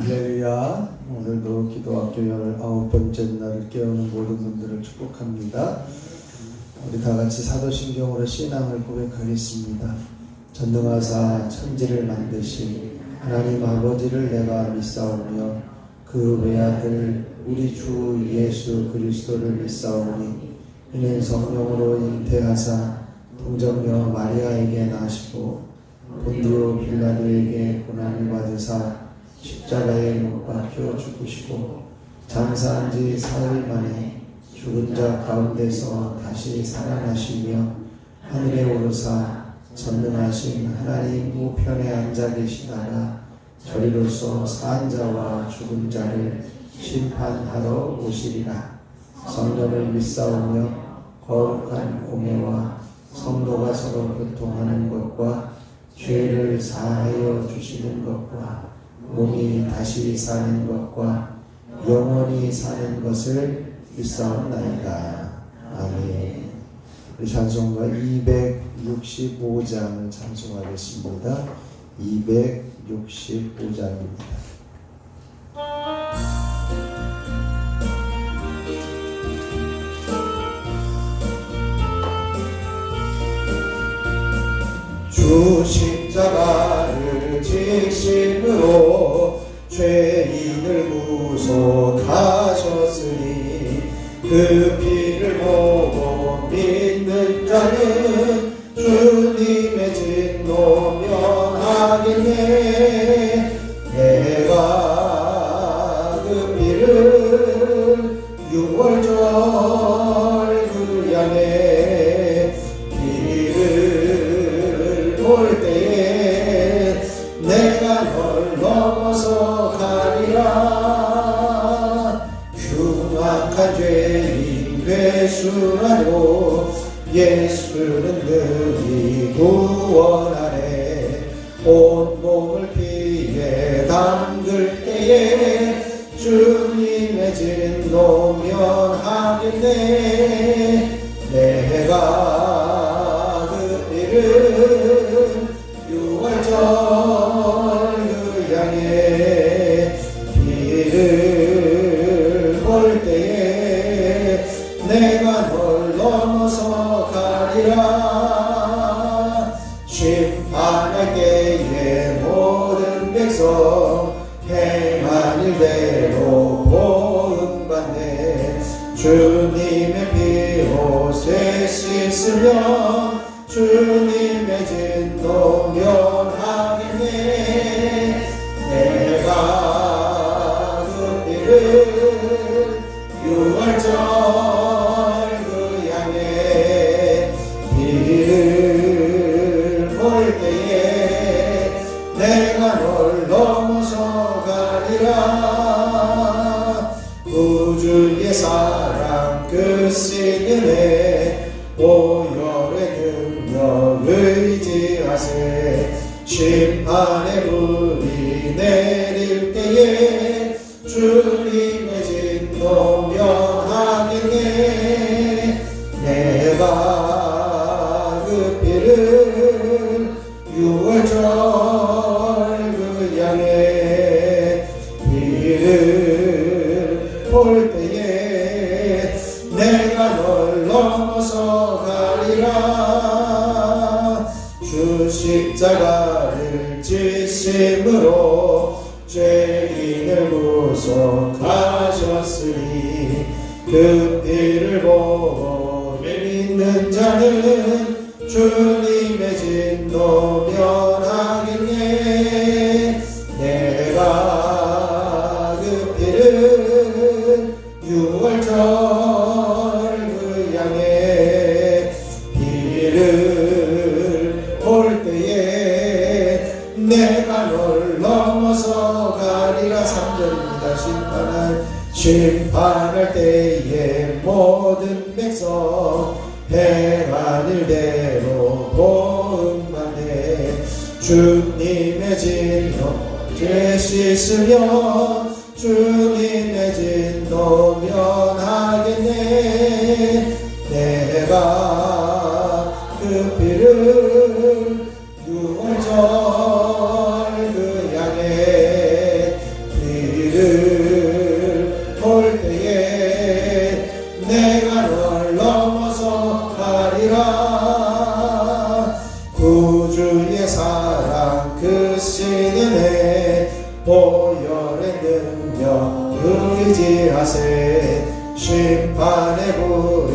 할렐루야. 오늘도 기도학교 19번째 날을 깨우는 모든 분들을 축복합니다. 우리 다같이 사도신경으로 신앙을 고백하겠습니다. 전능하사 천지를 만드신 하나님 아버지를 내가 믿사오며 그 외아들 우리 주 예수 그리스도를 믿사오니 이는 성령으로 잉태하사 동정녀 마리아에게 나시고 본디오 빌라도에게 고난을 받으사 십자가에 못 박혀 죽으시고 장사한 지 사흘 만에 죽은 자 가운데서 다시 살아나시며 하늘에 오르사 전능하신 하나님 우편에 앉아 계시다가 저리로서 산 자와 죽은 자를 심판하러 오시리라. 성령을 믿사오며 거룩한 공예와 성도가 서로 교통하는 것과 죄를 사하여 주시는 것과 몸이 다시 사는 것과 영원히 사는 것을 믿사옵나이다. 아멘. 우리 찬송가 265장을 찬송하겠습니다. 265장입니다. 주 십자가를 지심으로 죄인을 구속하셨으니 그 피를 보고 믿는 자는 주님의 진노 면하겠네. 내가 그 피를 유월절 그 양의 피를 볼 때에 내가 널 넘어서 가리라. 흉악한 죄인 되수라도 예수는 능히 구원하네. 온몸을 피에 담글 때에 주님의 진노 면하겠네. 내가 그 피를 유월절 그 양의 피를 볼 때에 내가 널 넘어서 가리라. 심판할 때에 모든 백성 행한 일대로 보응받네. 주님의 피 옷에 씻으면 주님의 진노 면하겠네. 내가 그 피를 유월절 그 양의 피를 볼 때에 내가 널 넘어서 가리라. 우주의 사랑 끝이 은혜 보혈의 능력 의지하세. 심판의 불이 내릴 때에 주님의 진노 면하겠네. 내가 그 피를 유월절 그 양의 피를 볼 때에 내가 널 넘어서 가리라. 주 십자가를 지심으로 죄인을 구속하셨으니 그 피를 보고 믿는 자는 주님의 진노 면하겠네. 내가 그 피를 유월절 그 양의 피를 볼 때에 내가 널 넘어서 가리라. 3절입니다. 심판할 때에 모든 백성 행한 일대로 보응받네. 주님의 진노 죄 씻으면 주님의 진노 면하겠네. 내가 그 피를 유월절 그 양의 피를 볼 때에 내가 널 넘어서 가리라. 구주의 사랑 크신 은혜 보혈의 능력 의지하세. 심판의 불이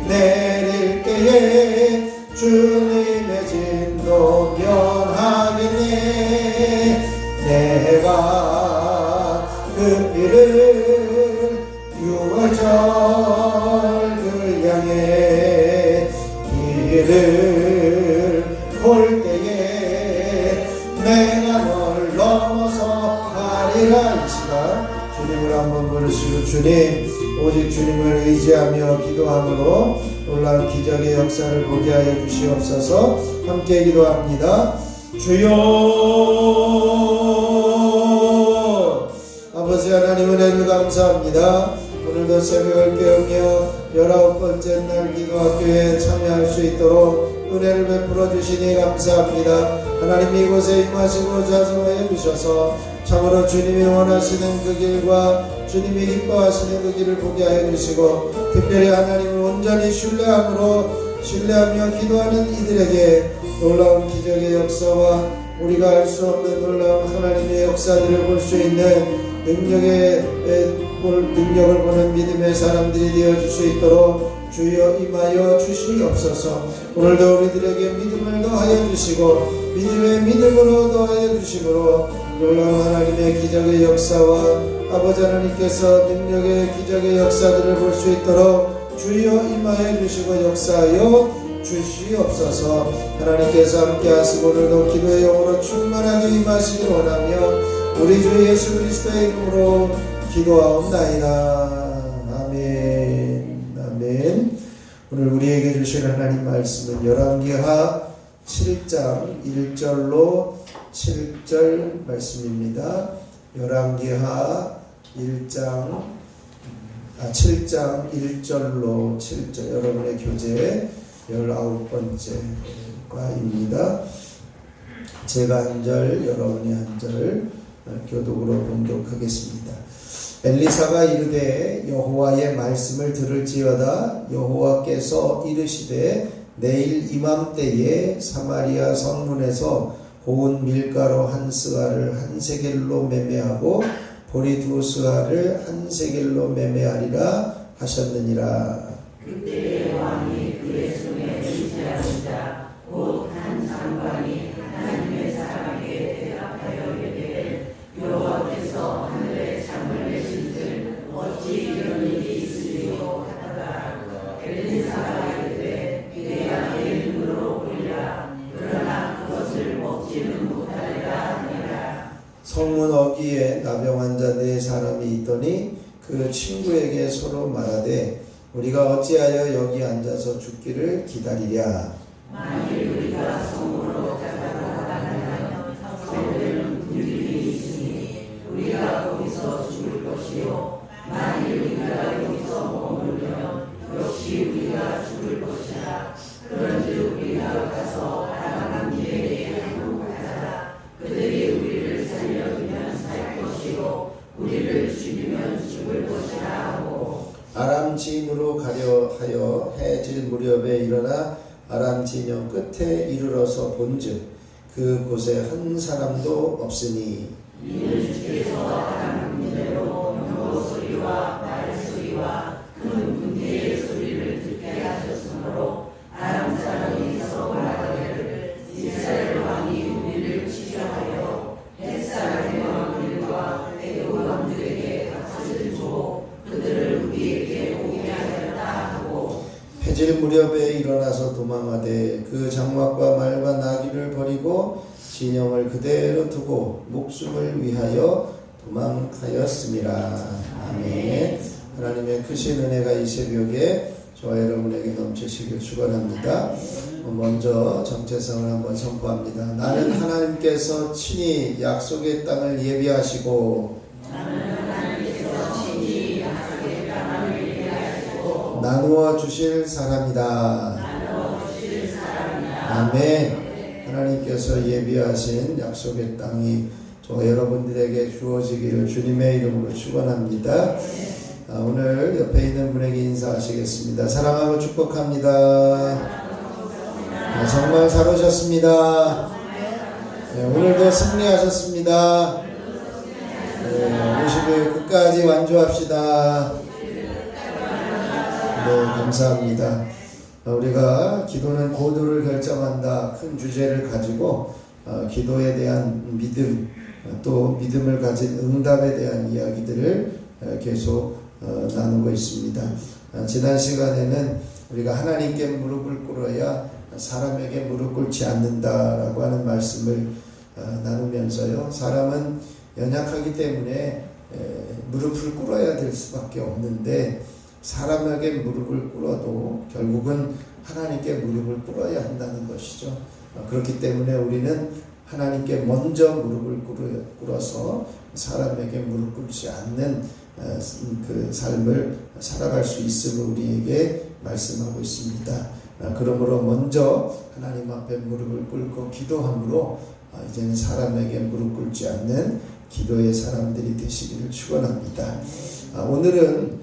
내릴 때에 주님의 진노 면하겠네. 내가 그 피를 유월절 그 양의 피를 볼 때에 내가 널 넘어서 가리라. 이 시간 주님을 한번 부르시고 주님 오직 주님을 의지하며 기도함으로 놀라운 기적의 역사를 보게 하여 주시옵소서. 함께 기도합니다. 주여 아버지 하나님 은혜를 감사합니다. 오늘도 새벽을 깨우며 19번째 날 기도학교에 참여할 수 있도록 은혜를 베풀어 주시니 감사합니다. 하나님 이곳에 임하시고 좌성하여 주셔서 참으로 주님이 원하시는 그 길과 주님이 기뻐하시는 그 길을 보게 하여 주시고 특별히 하나님을 온전히 신뢰하며 기도하는 이들에게 놀라운 기적의 역사와 우리가 알 수 없는 놀라운 하나님의 역사들을 볼 수 있는 능력을 보는 믿음의 사람들이 되어줄 수 있도록 주여 임하여 주시옵소서. 오늘도 우리들에게 믿음을 더하여 주시고 믿음의 믿음으로 더하여 주시므로 놀라운 하나님의 기적의 역사와 아버지 하나님께서 능력의 기적의 역사들을 볼 수 있도록 주여 임하여 주시고 역사하여 주시옵소서. 하나님께서 함께 하시고 오늘도 기도의 영으로 충만하게 임하시길 원하며 우리 주 예수 그리스도의 이름으로 기도하옵나이다. 아멘. 아멘. 오늘 우리에게 주실 하나님 말씀은 열왕기하 7장 1절로 7절 말씀입니다. 열왕기하 7장 1절로 7절 여러분의 교재 19번째과입니다. 제가 한 절, 여러분이 한 절 교독으로 봉독하겠습니다. 엘리사가 이르되 여호와의 말씀을 들을지어다. 여호와께서 이르시되 내일 이맘때에 사마리아 성문에서 고운 밀가루 한 스가를 한 세겔로 매매하고 보리 두 스가를 한 세겔로 매매하리라 하셨느니라. 그때 왕이 그의 손에 지시하는 자 곧 한 장관이 하나님의 사람에게 대답하여 이르되 여호와께서 하늘에 창을 내신들 어찌 이런 일이 있으리요 하다가 엘리사가 이르되 내가 내 눈으로 보리라 그러나 그것을 먹지는 못하리라 하니라. 성문 어귀에 나병 환자 4사람이 있더니 그 친구에게 서로 말하되 우리가 어찌하여 여기 앉아서 죽기를 기다리랴. 만일 우리가 성으로 가면 성에는 군중이 있으니 우리가 거기서 죽을 것이요 만일 우리가 여기서 머물면 역시 우리가 죽을 것이라. 그런즉 우리가 가서 아람 군대에게 항복하자. 그들이 우리를 살려주면 살 것이요 우리를 죽이면 죽을 것이라 하고 아람 진으로 가려 하여 해질 무렵에 일어나 아람 진영 끝에 이르러서 본즉 그곳에 한 사람도 없으니 이는 주께서 아람 군대로 명호 소리와 말 소리와 큰 군대의 소리를 듣게 하셨으므로 아람 사람이 서로 말하기를 이스라엘 왕이 우리를 치려하여 햇사람의 왕들과 애굽 왕들에게 값을 주고 그들을 우리에게 오게 하였다 하고 해질 무렵에 일어나서 도망하되 그 장막과 말과 나귀를 버리고 진영을 그대로 두고 목숨을 위하여 도망하였습니다. 아멘. 하나님의 크신 은혜가 이 새벽에 저와 여러분에게 넘치시길 축원합니다. 먼저 정체성을 한번 선포합니다. 나는 하나님께서 친히 약속의 땅을 예비하시고 나누어 주실 사람이다. 아멘. 하나님께서 예비하신 약속의 땅이 저 여러분들에게 주어지기를 주님의 이름으로 축원합니다. 오늘 옆에 있는 분에게 인사하시겠습니다. 사랑하고 축복합니다. 정말 잘 오셨습니다. 오늘도 승리하셨습니다. 오시길 끝까지 완주합시다. 감사합니다. 우리가 기도는 고도를 결정한다 큰 주제를 가지고 기도에 대한 믿음 또 믿음을 가진 응답에 대한 이야기들을 계속 나누고 있습니다. 지난 시간에는 우리가 하나님께 무릎을 꿇어야 사람에게 무릎 꿇지 않는다라고 하는 말씀을 나누면서요. 사람은 연약하기 때문에 무릎을 꿇어야 될 수밖에 없는데 사람에게 무릎을 꿇어도 결국은 하나님께 무릎을 꿇어야 한다는 것이죠. 그렇기 때문에 우리는 하나님께 먼저 무릎을 꿇어서 사람에게 무릎 꿇지 않는 그 삶을 살아갈 수 있음을 우리에게 말씀하고 있습니다. 그러므로 먼저 하나님 앞에 무릎을 꿇고 기도함으로 이제는 사람에게 무릎 꿇지 않는 기도의 사람들이 되시기를 축원합니다. 오늘은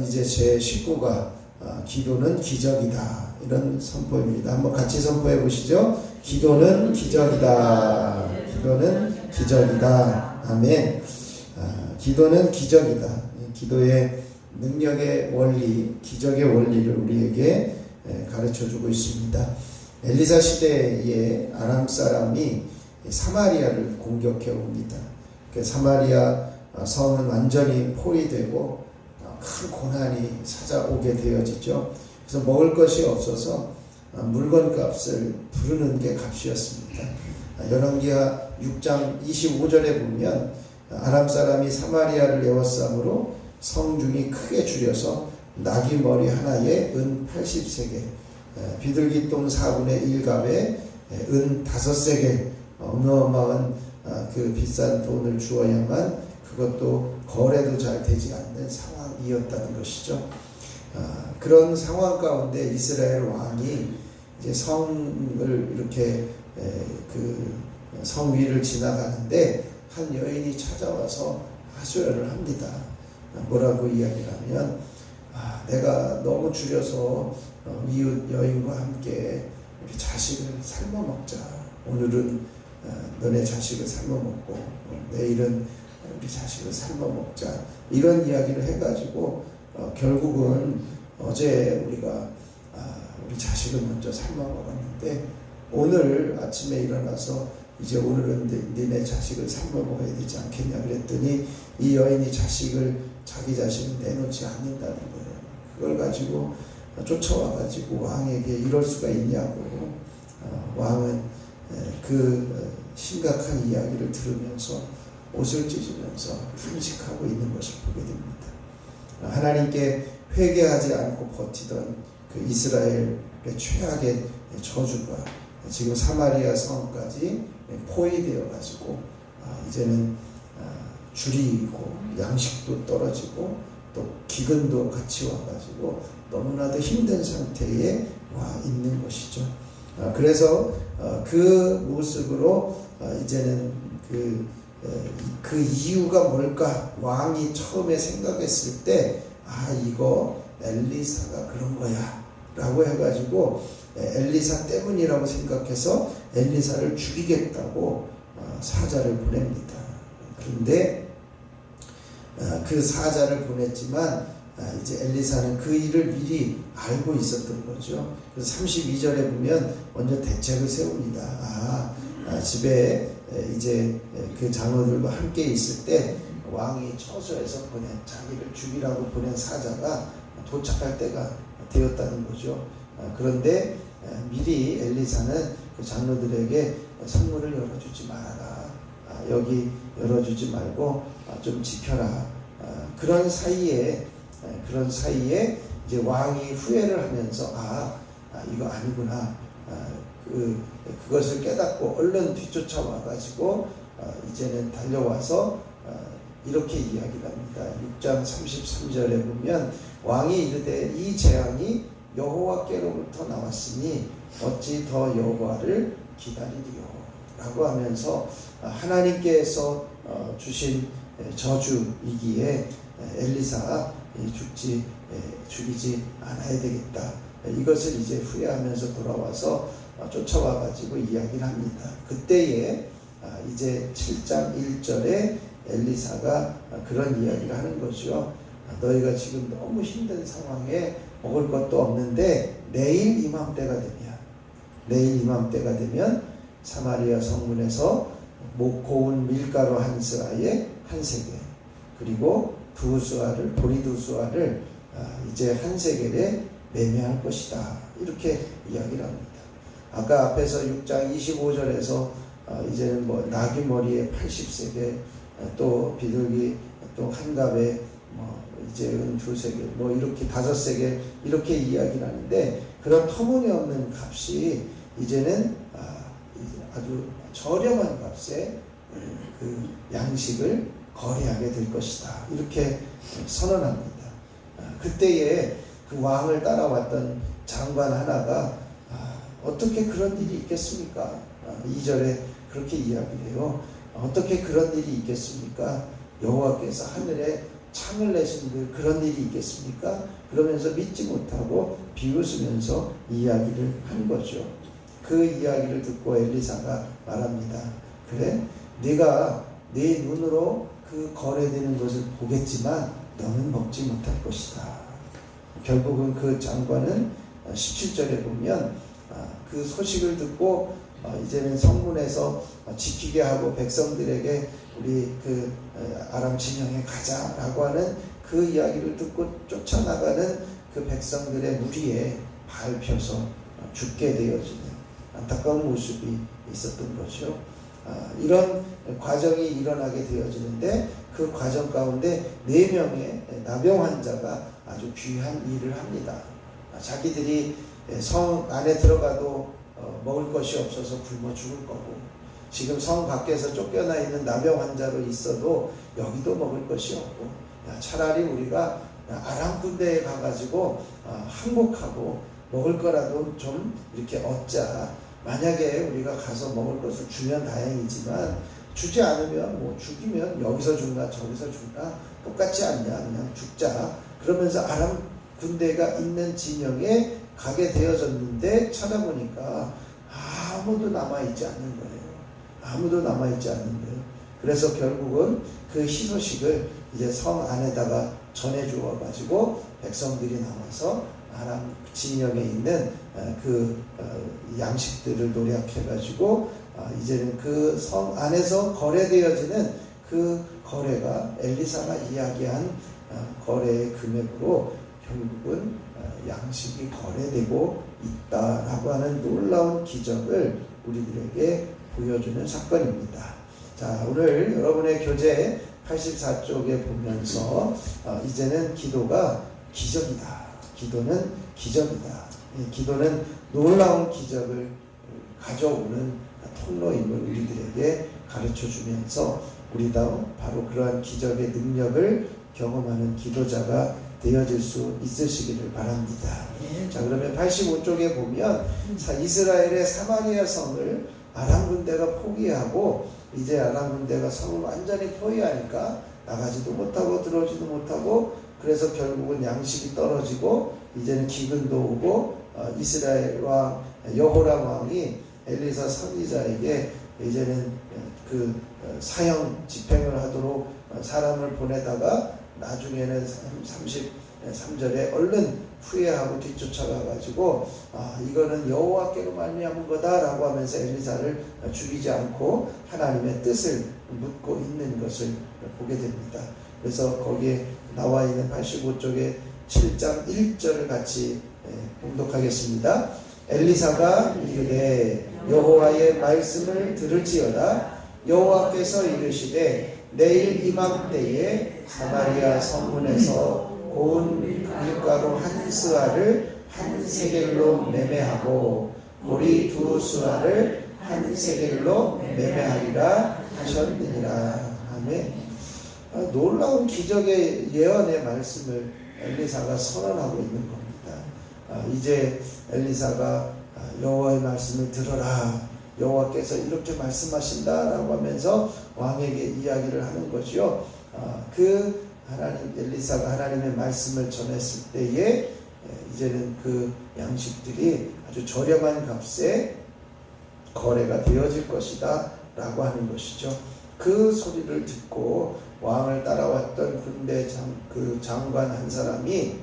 이제 제 식구가 기도는 기적이다 이런 선포입니다. 한번 같이 선포해 보시죠. 기도는 기적이다. 기도는 기적이다. 아멘. 기도는 기적이다. 기도의 능력의 원리, 기적의 원리를 우리에게 가르쳐주고 있습니다. 엘리사 시대에 아람 사람이 사마리아를 공격해 옵니다. 사마리아 성은 완전히 포위되고 큰 고난이 찾아오게 되어지죠. 그래서 먹을 것이 없어서 물건값을 부르는 게 값이었습니다. 열왕기하 6장 25절에 보면 아람 사람이 사마리아를 에워싸므로 성중이 크게 줄여서 나귀 머리 하나에 은 80세겔, 비둘기똥 4분의 1갑에 은 5세겔, 어마어마한 그 비싼 돈을 주어야만 그것도 거래도 잘 되지 않는 상황이었다는 것이죠. 그런 상황 가운데 이스라엘 왕이 이제 성을 이렇게 그 성 위를 지나가는데 한 여인이 찾아와서 하소연을 합니다. 뭐라고 이야기를 하면 내가 너무 줄여서 이웃 여인과 함께 우리 자식을 삶아 먹자. 오늘은 너네 자식을 삶아 먹고 내일은 우리 자식을 삶아 먹자. 이런 이야기를 해가지고 결국은 어제 우리가 우리 자식을 먼저 삶아 먹었는데 오늘 아침에 일어나서 이제 오늘은 니네 자식을 삶아 먹어야 되지 않겠냐 그랬더니 이 여인이 자기 자식을 내놓지 않는다는 거예요. 그걸 가지고 쫓아와 가지고 왕에게 이럴 수가 있냐고 왕은 그 심각한 이야기를 들으면서 옷을 찢으면서 탄식하고 있는 것을 보게 됩니다. 하나님께 회개하지 않고 버티던 그 이스라엘의 최악의 저주가 지금 사마리아 성까지 포위되어 가지고 이제는 줄이고 양식도 떨어지고 또 기근도 같이 와가지고 너무나도 힘든 상태에 와 있는 것이죠. 그래서 그 모습으로 이제는 그 이유가 뭘까? 왕이 처음에 생각했을 때 이거 엘리사가 그런 거야 라고 해가지고 엘리사 때문이라고 생각해서 엘리사를 죽이겠다고 사자를 보냅니다. 그런데 그 사자를 보냈지만 이제 엘리사는 그 일을 미리 알고 있었던 거죠. 그래서 32절에 보면 먼저 대책을 세웁니다. 집에 이제 그 장로들과 함께 있을 때 왕이 처소에서 자기를 죽이라고 보낸 사자가 도착할 때가 되었다는 거죠. 그런데 미리 엘리사는 그 장로들에게 성문을 열어주지 말아라. 여기 열어주지 말고 좀 지켜라. 그런 사이에 이제 왕이 후회를 하면서 이거 아니구나. 그것을 깨닫고 얼른 뒤쫓아와 가지고 이제는 달려와서 이렇게 이야기를 합니다. 6장 33절에 보면 왕이 이르되 이 재앙이 여호와께로부터 나왔으니 어찌 더 여호와를 기다리리요 라고 하면서 하나님께서 주신 저주이기에 엘리사 죽이지 않아야 되겠다. 이것을 이제 후회하면서 돌아와서 쫓아와 가지고 이야기를 합니다. 그때에 이제 7장 1절에 엘리사가 그런 이야기를 하는 거죠. 너희가 지금 너무 힘든 상황에 먹을 것도 없는데 내일 이맘때가 되면 사마리아 성문에서 고운 밀가루 한 스아에 한 세겔 그리고 보리 두 수아를 이제 한 세겔에 매매할 것이다. 이렇게 이야기를 합니다. 아까 앞에서 6장 25절에서 이제는 나귀 머리에 80세겔 또 비둘기 또 한 갑에 이제는 2세겔 이렇게 5세겔 이렇게 이야기를 하는데 그런 터무니없는 값이 이제는 아주 저렴한 값에 그 양식을 거래하게 될 것이다. 이렇게 선언합니다. 그때에 그 왕을 따라왔던 장관 하나가 어떻게 그런 일이 있겠습니까? 2절에 그렇게 이야기를 해요. 어떻게 그런 일이 있겠습니까? 여호와께서 하늘에 창을 내신 그런 일이 있겠습니까? 그러면서 믿지 못하고 비웃으면서 이야기를 한 거죠. 그 이야기를 듣고 엘리사가 말합니다. 그래? 네가 네 눈으로 그 거래되는 것을 보겠지만 너는 먹지 못할 것이다. 결국은 그 장관은 17절에 보면 그 소식을 듣고 이제는 성문에서 지키게 하고 백성들에게 우리 그 아람 진영에 가자라고 하는 그 이야기를 듣고 쫓아나가는 그 백성들의 무리에 밟혀서 죽게 되어지는 안타까운 모습이 있었던 거죠. 이런 과정이 일어나게 되어지는데 그 과정 가운데 4명의 나병 환자가 아주 귀한 일을 합니다. 자기들이 성 안에 들어가도 먹을 것이 없어서 굶어 죽을 거고 지금 성 밖에서 쫓겨나 있는 나병 환자로 있어도 여기도 먹을 것이 없고 차라리 우리가 아람 군대에 가가지고 항복하고 먹을 거라도 좀 이렇게 얻자. 만약에 우리가 가서 먹을 것을 주면 다행이지만 주지 않으면 죽이면 여기서 죽나 저기서 죽나 똑같지 않냐. 그냥 죽자. 그러면서 아람 군대가 있는 진영에 가게 되어졌는데 찾아보니까 아무도 남아있지 않는 거예요. 아무도 남아있지 않는 거예요. 그래서 결국은 그 희소식을 이제 성 안에다가 전해 주어 가지고 백성들이 나와서 아람 진영에 있는 그 양식들을 노력해 가지고 이제는 그 성 안에서 거래되어지는 그 거래가 엘리사가 이야기한 거래의 금액으로 결국은 양식이 거래되고 있다라고 하는 놀라운 기적을 우리들에게 보여주는 사건입니다. 자, 오늘 여러분의 교재 84쪽에 보면서 이제는 기도가 기적이다. 기도는 기적이다. 기도는 놀라운 기적을 가져오는 통로임을 우리들에게 가르쳐 주면서 우리도 바로 그러한 기적의 능력을 경험하는 기도자가 되어질 수 있으시기를 바랍니다. 자, 그러면 85쪽에 보면 이스라엘의 사마리아 성을 아람 군대가 포기하고 이제 아람 군대가 성을 완전히 포위하니까 나가지도 못하고 들어오지도 못하고 그래서 결국은 양식이 떨어지고 이제는 기근도 오고 이스라엘 왕 여호람 왕이 엘리사 선지자에게 이제는 그 사형 집행을 하도록 사람을 보내다가 나중에는 33절에 얼른 후회하고 뒤쫓아가 가지고 이거는 여호와께로 말미암은 거다라고 하면서 엘리사를 죽이지 않고 하나님의 뜻을 묻고 있는 것을 보게 됩니다. 그래서 거기에 나와 있는 85쪽에 7장 1절을 같이 봉독하겠습니다. 엘리사가 이르되 여호와의 말씀을 들을지어다. 여호와께서 이르시되 내일 이맘때에 사마리아 성문에서 고운 밀가루 한 스와를 한 세겔로 매매하고 보리 두 스와를 한 세겔로 매매하리라 하셨느니라. 아멘. 놀라운 기적의 예언의 말씀을 엘리사가 선언하고 있는 겁니다. 이제 엘리사가 여호와의 말씀을 들어라. 여호와께서 이렇게 말씀하신다라고 하면서 왕에게 이야기를 하는 거죠. 그 하나님 엘리사가 하나님의 말씀을 전했을 때에 이제는 그 양식들이 아주 저렴한 값에 거래가 되어질 것이다 라고 하는 것이죠. 그 소리를 듣고 왕을 따라왔던 군대 장관 한 사람이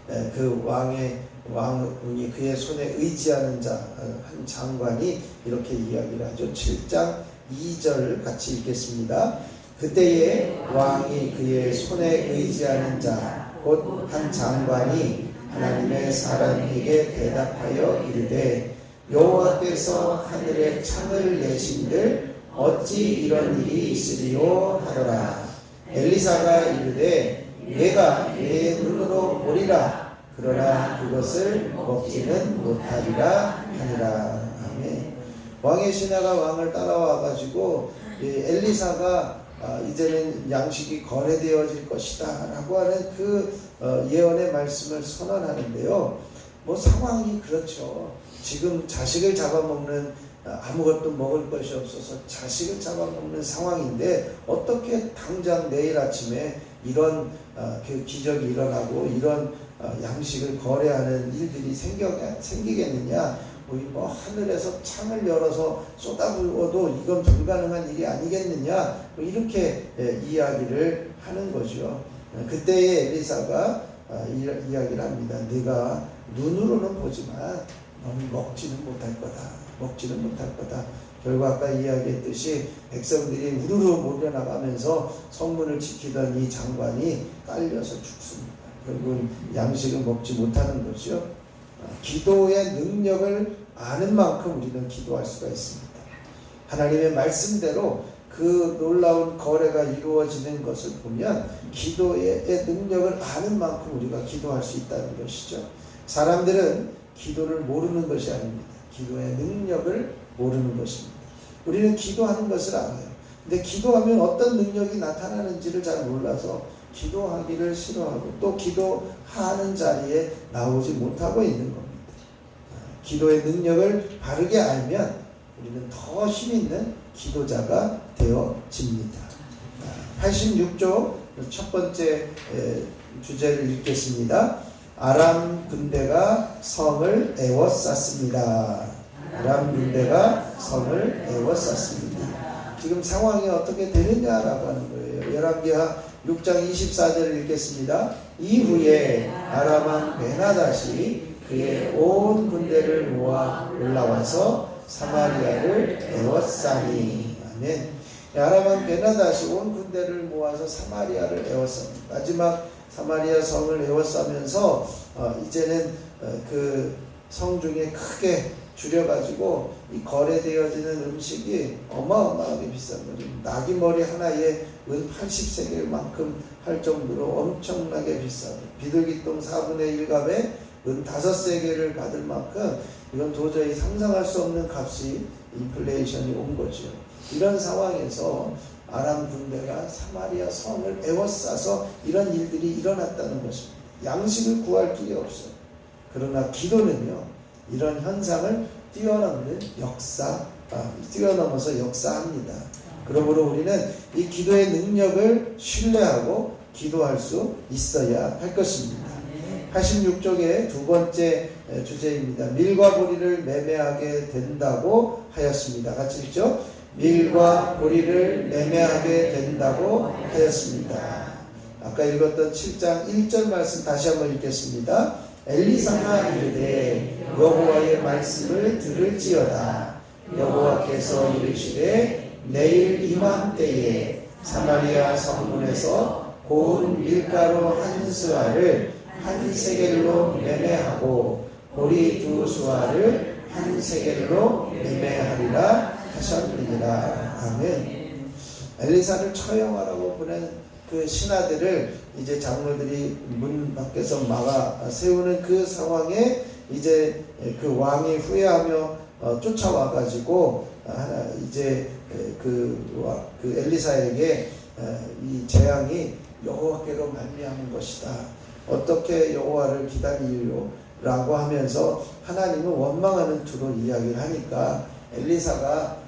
그 왕이 그의 손에 의지하는 한 장관이 이렇게 이야기를 하죠. 7장 2절 같이 읽겠습니다. 그때에 왕이 그의 손에 의지하는 자 곧 한 장관이 하나님의 사람에게 대답하여 이르되 여호와께서 하늘에 창을 내신들 어찌 이런 일이 있으리요 하더라. 엘리사가 이르되 내가 내 눈으로 보리라. 그러나 그것을 먹지는 못하리라 하니라. 아멘. 왕의 신하가 왕을 따라와 가지고 엘리사가 이제는 양식이 거래되어질 것이다 라고 하는 그 예언의 말씀을 선언하는데요. 뭐 상황이 그렇죠. 지금 자식을 잡아먹는 아무것도 먹을 것이 없어서 자식을 잡아먹는 상황인데 어떻게 당장 내일 아침에 이런 그 기적이 일어나고 이런 양식을 거래하는 일들이 생기겠느냐. 뭐 하늘에서 창을 열어서 쏟아부어도 이건 불가능한 일이 아니겠느냐. 뭐 이렇게 이야기를 하는 거죠. 그때의 엘리사가 이야기를 합니다. 네가 눈으로는 보지만 너는 먹지는 못할 거다. 먹지는 못할 거다. 결국 아까 이야기했듯이 백성들이 우르르 몰려나가면서 성문을 지키던 이 장관이 깔려서 죽습니다. 결국은 양식을 먹지 못하는 거죠. 기도의 능력을 아는 만큼 우리는 기도할 수가 있습니다. 하나님의 말씀대로 그 놀라운 거래가 이루어지는 것을 보면 기도의 능력을 아는 만큼 우리가 기도할 수 있다는 것이죠. 사람들은 기도를 모르는 것이 아닙니다. 기도의 능력을 모르는 것입니다. 우리는 기도하는 것을 알아요. 근데 기도하면 어떤 능력이 나타나는지를 잘 몰라서 기도하기를 싫어하고 또 기도하는 자리에 나오지 못하고 있는 겁니다. 기도의 능력을 바르게 알면 우리는 더 힘있는 기도자가 되어집니다. 86조 첫 번째 주제를 읽겠습니다. 아람 군대가 성을 에워쌌습니다. 아람 군대가 성을 에워쌌습니다. 지금 상황이 어떻게 되느냐라고 하는 거예요. 열왕기하 6장 24절을 읽겠습니다. 이후에 아람 왕 베나닷이 그의 온 군대를 모아 올라와서 사마리아를 에워싸니. 아멘. 아람 왕 베나닷이 온 군대를 모아서 사마리아를 에워쌉니다. 마지막 사마리아 성을 에워싸면서 이제는 그 성 중에 크게 줄여가지고 이 거래되어지는 음식이 어마어마하게 비싼 거죠. 나귀머리 하나에 은 80세겔만큼 할 정도로 엄청나게 비싸요. 비둘기똥 4분의 1값에 은 5세겔을 받을 만큼 이건 도저히 상상할 수 없는 값이 인플레이션이 온 거죠. 이런 상황에서 아람 군대가 사마리아 성을 에워싸서 이런 일들이 일어났다는 것입니다. 양식을 구할 길이 없어요. 그러나 기도는요, 이런 현상을 뛰어넘어서 역사합니다. 그러므로 우리는 이 기도의 능력을 신뢰하고 기도할 수 있어야 할 것입니다. 86쪽의 두 번째 주제입니다. 밀과 보리를 매매하게 된다고 하였습니다. 같이 읽죠? 밀과 보리를 매매하게 된다고 하였습니다. 아까 읽었던 7장 1절 말씀 다시 한번 읽겠습니다. 엘리사가 이르되 여호와의 말씀을 들을지어다. 여호와께서 이르시되 내일 이맘때에 사마리아 성문에서 고운 밀가루 한 스와를 한 세겔로 매매하고 보리 2수아를 한 세겔로 매매하리라 하셨느니라. 아멘. 엘리사를 처형하라고 보낸 그 신하들을 이제 장로들이 문 밖에서 막아 세우는 그 상황에 이제 그 왕이 후회하며 쫓아와 가지고 이제 그 엘리사에게 이 재앙이 여호와께로 말미암은 것이다. 어떻게 여호와를 기다리요? 라고 하면서 하나님은 원망하는 투로 이야기를 하니까 엘리사가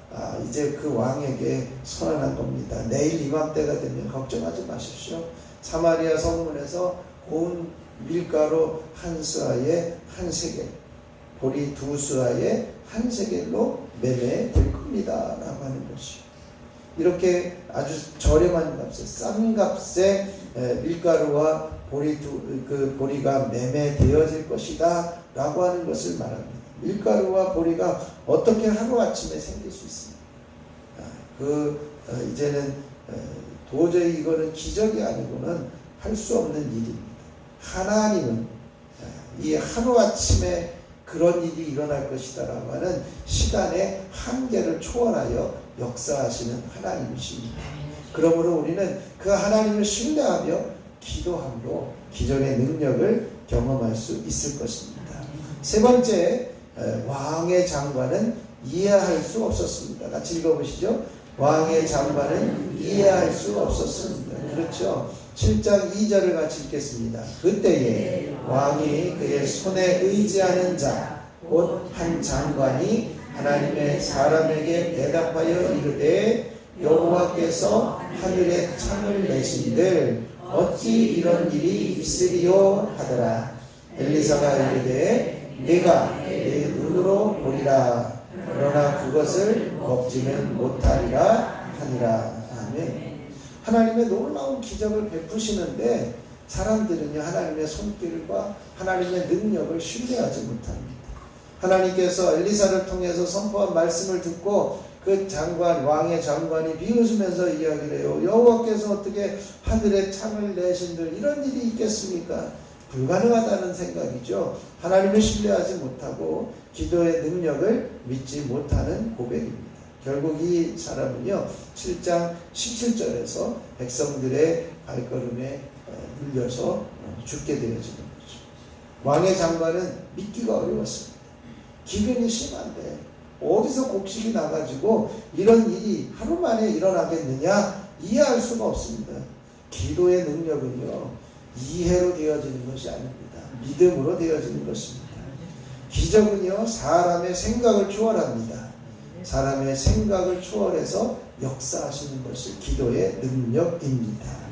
이제 그 왕에게 선언한 겁니다. 내일 이맘때가 되면 걱정하지 마십시오. 사마리아 성문에서 고운 밀가루 한 스아에 한 세겔, 보리 2수아에 한 세겔로 매매될 겁니다. 라고 하는 것이요. 이렇게 아주 저렴한 값에, 싼 값에 밀가루와 보리가 매매되어질 것이다. 라고 하는 것을 말합니다. 밀가루와 보리가 어떻게 하루아침에 생길 수 있습니까? 이제는 도저히 이거는 기적이 아니고는 할 수 없는 일입니다. 하나님은 이 하루아침에 그런 일이 일어날 것이다 라고 하는 시간의 한계를 초월하여 역사하시는 하나님이십니다. 그러므로 우리는 그 하나님을 신뢰하며 기도함으로 기적의 능력을 경험할 수 있을 것입니다. 세 번째, 왕의 장관은 이해할 수 없었습니다. 같이 읽어보시죠. 왕의 장관은 이해할 수 없었습니다. 그렇죠. 7장 2절을 같이 읽겠습니다. 그때에 왕이 그의 손에 의지하는 자 곧 한 장관이 하나님의 사람에게 대답하여 이르되 여호와께서 하늘에 창을 내신들 어찌 이런 일이 있으리요 하더라. 엘리사가 이르되 네가 내 눈으로 보리라. 그러나 그것을 먹지는 못하리라 하니라. 아멘. 하나님의 놀라운 기적을 베푸시는데 사람들은요, 하나님의 손길과 하나님의 능력을 신뢰하지 못합니다. 하나님께서 엘리사를 통해서 선포한 말씀을 듣고 그 장관, 왕의 장관이 비웃으면서 이야기를 해요. 여호와께서 어떻게 하늘에 창을 내신들 이런 일이 있겠습니까? 불가능하다는 생각이죠. 하나님을 신뢰하지 못하고 기도의 능력을 믿지 못하는 고백입니다. 결국 이 사람은요, 7장 17절에서 백성들의 발걸음에 눌려서 죽게 되어지는 거죠. 왕의 장관은 믿기가 어려웠습니다. 기근이 심한데 어디서 곡식이 나가지고 이런 일이 하루 만에 일어나겠느냐 이해할 수가 없습니다. 기도의 능력은요, 이해로 되어지는 것이 아닙니다. 믿음으로 되어지는 것입니다. 기적은요, 사람의 생각을 초월합니다. 사람의 생각을 초월해서 역사하시는 것이 기도의 능력입니다.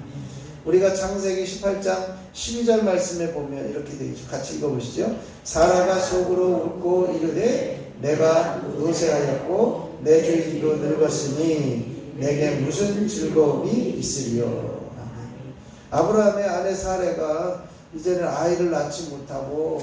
우리가 창세기 18장 12절 말씀에 보면 이렇게 되어 있죠. 같이 읽어보시죠. 사라가 속으로 웃고 이르되 내가 노쇠하였고 내 주인도 늙었으니 내게 무슨 즐거움이 있으리요. 아브라함의 아내 사레가 이제는 아이를 낳지 못하고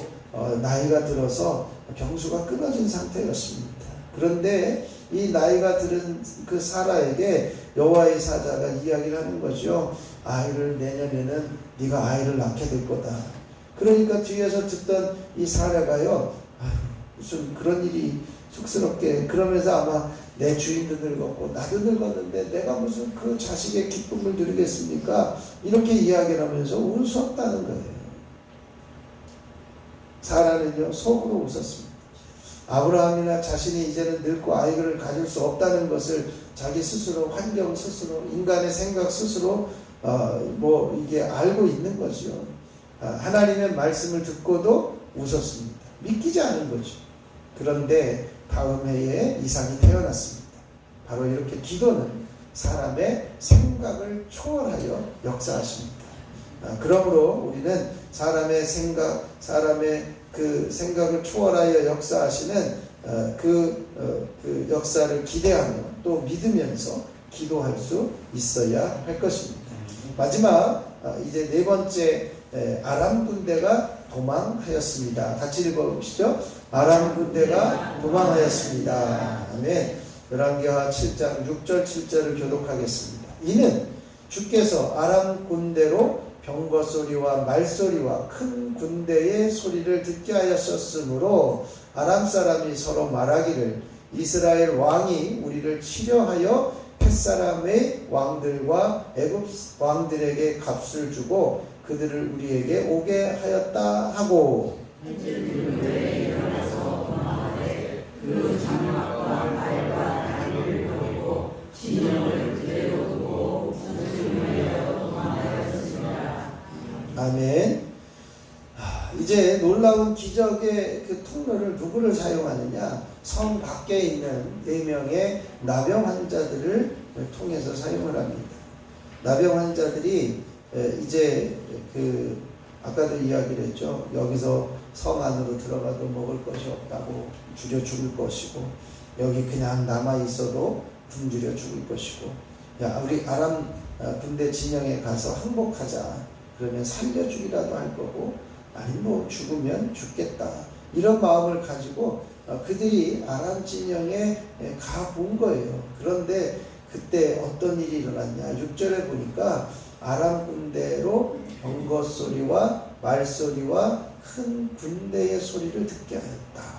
나이가 들어서 경수가 끊어진 상태였습니다. 그런데 이 나이가 들은 그 사라에게 여호와의 사자가 이야기를 하는 거죠. 아이를 내년에는 네가 아이를 낳게 될 거다. 그러니까 뒤에서 듣던 이 사라가요, 무슨 그런 일이 쑥스럽게, 그러면서 아마 내 주인도 늙었고 나도 늙었는데 내가 무슨 그 자식의 기쁨을 누리겠습니까? 이렇게 이야기를 하면서 웃었다는 거예요. 사라는요 속으로 웃었습니다. 아브라함이나 자신이 이제는 늙고 아이를 가질 수 없다는 것을 자기 스스로, 환경 스스로, 인간의 생각 스스로 이게 알고 있는 거죠. 하나님의 말씀을 듣고도 웃었습니다. 믿기지 않은 거죠. 그런데 다음 해에 이삭이 태어났습니다. 바로 이렇게 기도는 사람의 생각을 초월하여 역사하십니다. 그러므로 우리는 사람의 생각, 사람의 그 생각을 초월하여 역사하시는 그 역사를 기대하며 또 믿으면서 기도할 수 있어야 할 것입니다. 마지막 이제 네 번째, 아람 군대가 도망하였습니다. 같이 읽어보시죠. 아람 군대가 도망하였습니다. 아멘. 열왕기하 7장 6절 7절을 교독하겠습니다. 이는 주께서 아람 군대로 병거 소리와 말소리와 큰 군대의 소리를 듣게 하셨으므로 아람 사람이 서로 말하기를 이스라엘 왕이 우리를 치려하여 햇사람의 왕들과 애굽 왕들에게 값을 주고 그들을 우리에게 오게 하였다 하고, 그 장막과 말과 다리를 버리고 진영을 그대로 두고 웃음을 도망하였습니다. 아멘. 이제 놀라운 기적의 그 통로를 누구를 사용하느냐? 성 밖에 있는 4명의 나병 환자들을 통해서 사용을 합니다. 나병 환자들이 이제 아까도 이야기를 했죠. 여기서 성 안으로 들어가도 먹을 것이 없다고 줄여 죽을 것이고, 여기 그냥 남아 있어도 굶주려 죽을 것이고, 야 우리 아람 군대 진영에 가서 항복하자. 그러면 살려주기라도 할 거고, 아니 뭐 죽으면 죽겠다. 이런 마음을 가지고 그들이 아람 진영에 가본 거예요. 그런데 그때 어떤 일이 일어났냐? 6절에 보니까 아람 군대로 병거 소리와 말소리와 큰 군대의 소리를 듣게 하였다.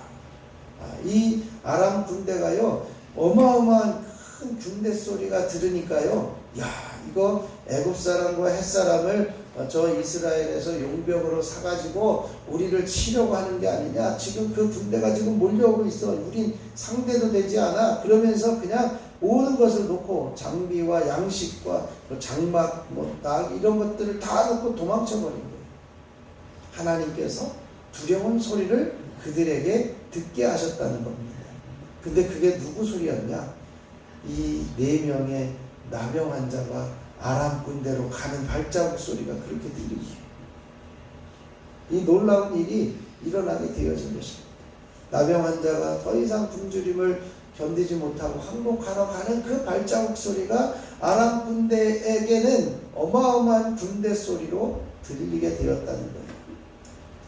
이 아람 군대가요 어마어마한 큰 군대 소리가 들으니까요, 야 이거 애굽 사람과 헷 사람을 저 이스라엘에서 용병으로 사가지고 우리를 치려고 하는 게 아니냐, 지금 그 군대가 지금 몰려오고 있어, 우린 상대도 되지 않아. 그러면서 그냥 모든 것을 놓고 장비와 양식과 장막, 낙 이런 것들을 다 놓고 도망쳐버린 거예요. 하나님께서 두려운 소리를 그들에게 듣게 하셨다는 겁니다. 근데 그게 누구 소리였냐? 이 4명의 나병 환자가 아람 군대로 가는 발자국 소리가 그렇게 들리죠. 이 놀라운 일이 일어나게 되어진 것입니다. 나병 환자가 더 이상 굶주림을 견디지 못하고 항복하러 가는 그 발자국 소리가 아람 군대에게는 어마어마한 군대 소리로 들리게 되었다는 거예요.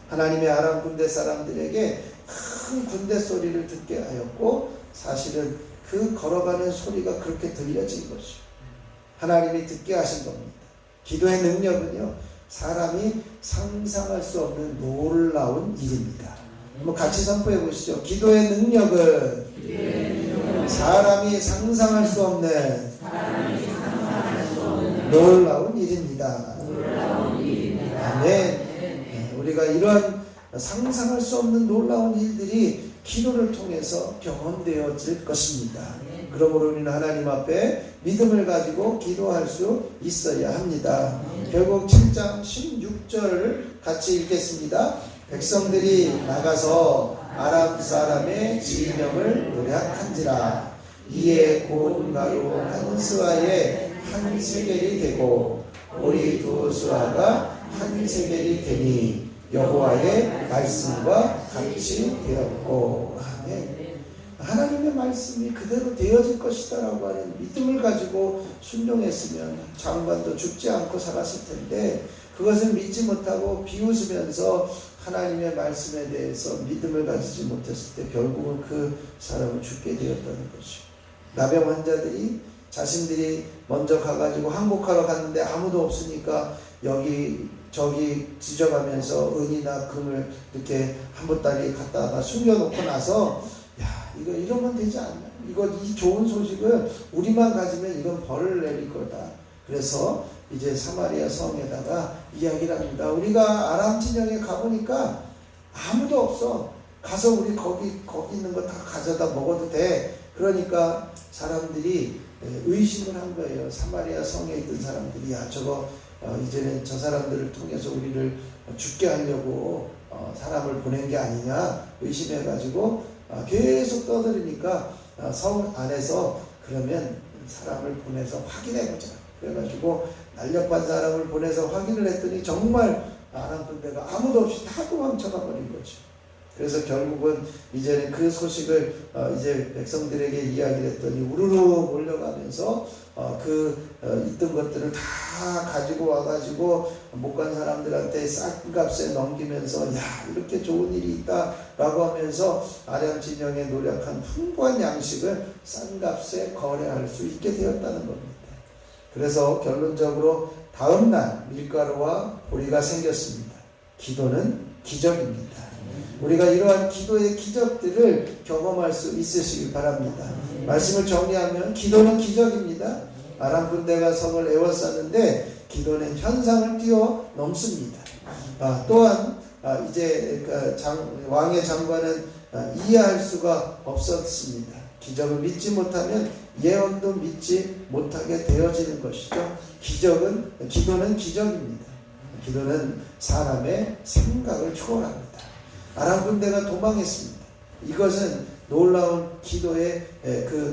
하나님의 아람 군대 사람들에게 큰 군대 소리를 듣게 하였고, 사실은 그 걸어가는 소리가 그렇게 들려진 것이죠. 하나님이 듣게 하신 겁니다. 기도의 능력은요, 사람이 상상할 수 없는 놀라운 일입니다. 한번 같이 선포해 보시죠. 기도의 능력은 사람이 상상할 수 없는 놀라운 일입니다. 아멘. 우리가 이런 상상할 수 없는 놀라운 일들이 기도를 통해서 경험되어질 것입니다. 그러므로 우리는 하나님 앞에 믿음을 가지고 기도할 수 있어야 합니다. 결국 7장 16절 같이 읽겠습니다. 백성들이 나가서 아람 사람의 지명을 노략한지라. 이에 고운 가루 한 스와에 한 세겔이 되고 오리 2스와가 한 세겔이 되니 여호와의 말씀과 같이 되었고. 아멘. 하나님의 말씀이 그대로 되어질 것이다라고 하는 믿음을 가지고 순종했으면 장관도 죽지 않고 살았을 텐데, 그것을 믿지 못하고 비웃으면서 하나님의 말씀에 대해서 믿음을 가지지 못했을 때 결국은 그 사람은 죽게 되었다는 것이죠. 나병 환자들이 자신들이 먼저 가가지고 항복하러 갔는데 아무도 없으니까 여기 저기 뒤져가면서 은이나 금을 이렇게 한 보따리 갖다가 숨겨놓고 나서, 야, 이거 이러면 되지 않나? 이 좋은 소식을 우리만 가지면 이건 벌을 내릴 거다. 그래서 이제 사마리아 성에다가 이야기를 합니다. 우리가 아람 진영에 가보니까 아무도 없어. 가서 우리 거기 있는 거 다 가져다 먹어도 돼. 그러니까 사람들이 의심을 한 거예요. 사마리아 성에 있던 사람들이, 야, 저거 이제는 저 사람들을 통해서 우리를 죽게 하려고 사람을 보낸 게 아니냐 의심해가지고 계속 떠들으니까 성 안에서 그러면 사람을 보내서 확인해보자. 그래가지고 날렵한 사람을 보내서 확인을 했더니 정말 아람 군대가 아무도 없이 다 도망쳐가 버린 거죠. 그래서 결국은 이제는 그 소식을 이제 백성들에게 이야기를 했더니 우르르 몰려가면서 있던 것들을 다 가지고 와가지고 못 간 사람들한테 싼 값에 넘기면서, 야, 이렇게 좋은 일이 있다라고 하면서 아람 진영에 노력한 풍부한 양식을 싼 값에 거래할 수 있게 되었다는 겁니다. 그래서 결론적으로 다음날 밀가루와 보리가 생겼습니다. 기도는 기적입니다. 우리가 이러한 기도의 기적들을 경험할 수 있으시길 바랍니다. 말씀을 정리하면 기도는 기적입니다. 아람 군대가 성을 에워쌌는데 기도는 현상을 뛰어넘습니다. 또한 이제 왕의 장관은 이해할 수가 없었습니다. 기적을 믿지 못하면 예언도 믿지 못하게 되어지는 것이죠. 기도는 기적입니다. 기도는 사람의 생각을 초월합니다. 아람 군대가 도망했습니다. 이것은 놀라운 기도의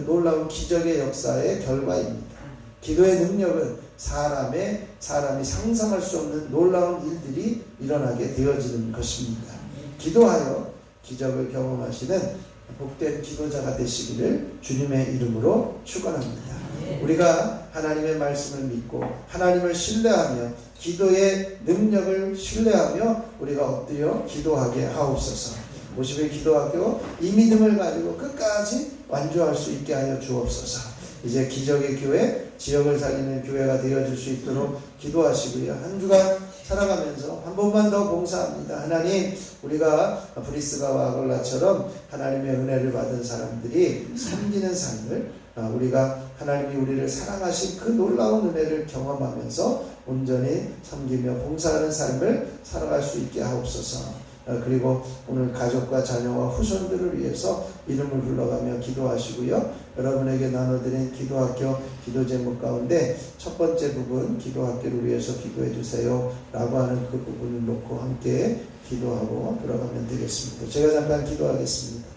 놀라운 기적의 역사의 결과입니다. 기도의 능력은 사람이 상상할 수 없는 놀라운 일들이 일어나게 되어지는 것입니다. 기도하여 기적을 경험하시는 복된 기도자가 되시기를 주님의 이름으로 축원합니다. 우리가 하나님의 말씀을 믿고 하나님을 신뢰하며 기도의 능력을 신뢰하며 우리가 엎드려 기도하게 하옵소서. 50일 기도학교 이 믿음을 가지고 끝까지 완주할 수 있게 하여 주옵소서. 이제 기적의 교회, 지역을 살리는 교회가 되어줄 수 있도록 기도하시고요. 한 주간 살아가면서 한 번만 더 봉사합니다. 하나님, 우리가 브리스가와 아골라처럼 하나님의 은혜를 받은 사람들이 섬기는 삶을, 우리가 하나님이 우리를 사랑하신 그 놀라운 은혜를 경험하면서 온전히 섬기며 봉사하는 삶을 살아갈 수 있게 하옵소서. 그리고 오늘 가족과 자녀와 후손들을 위해서 이름을 불러가며 기도하시고요. 여러분에게 나눠드린 기도학교 기도 제목 가운데 첫 번째 부분, 기도학교를 위해서 기도해 주세요 라고 하는 그 부분을 놓고 함께 기도하고 들어가면 되겠습니다. 제가 잠깐 기도하겠습니다.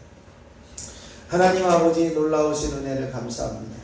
하나님 아버지, 놀라우신 은혜를 감사합니다.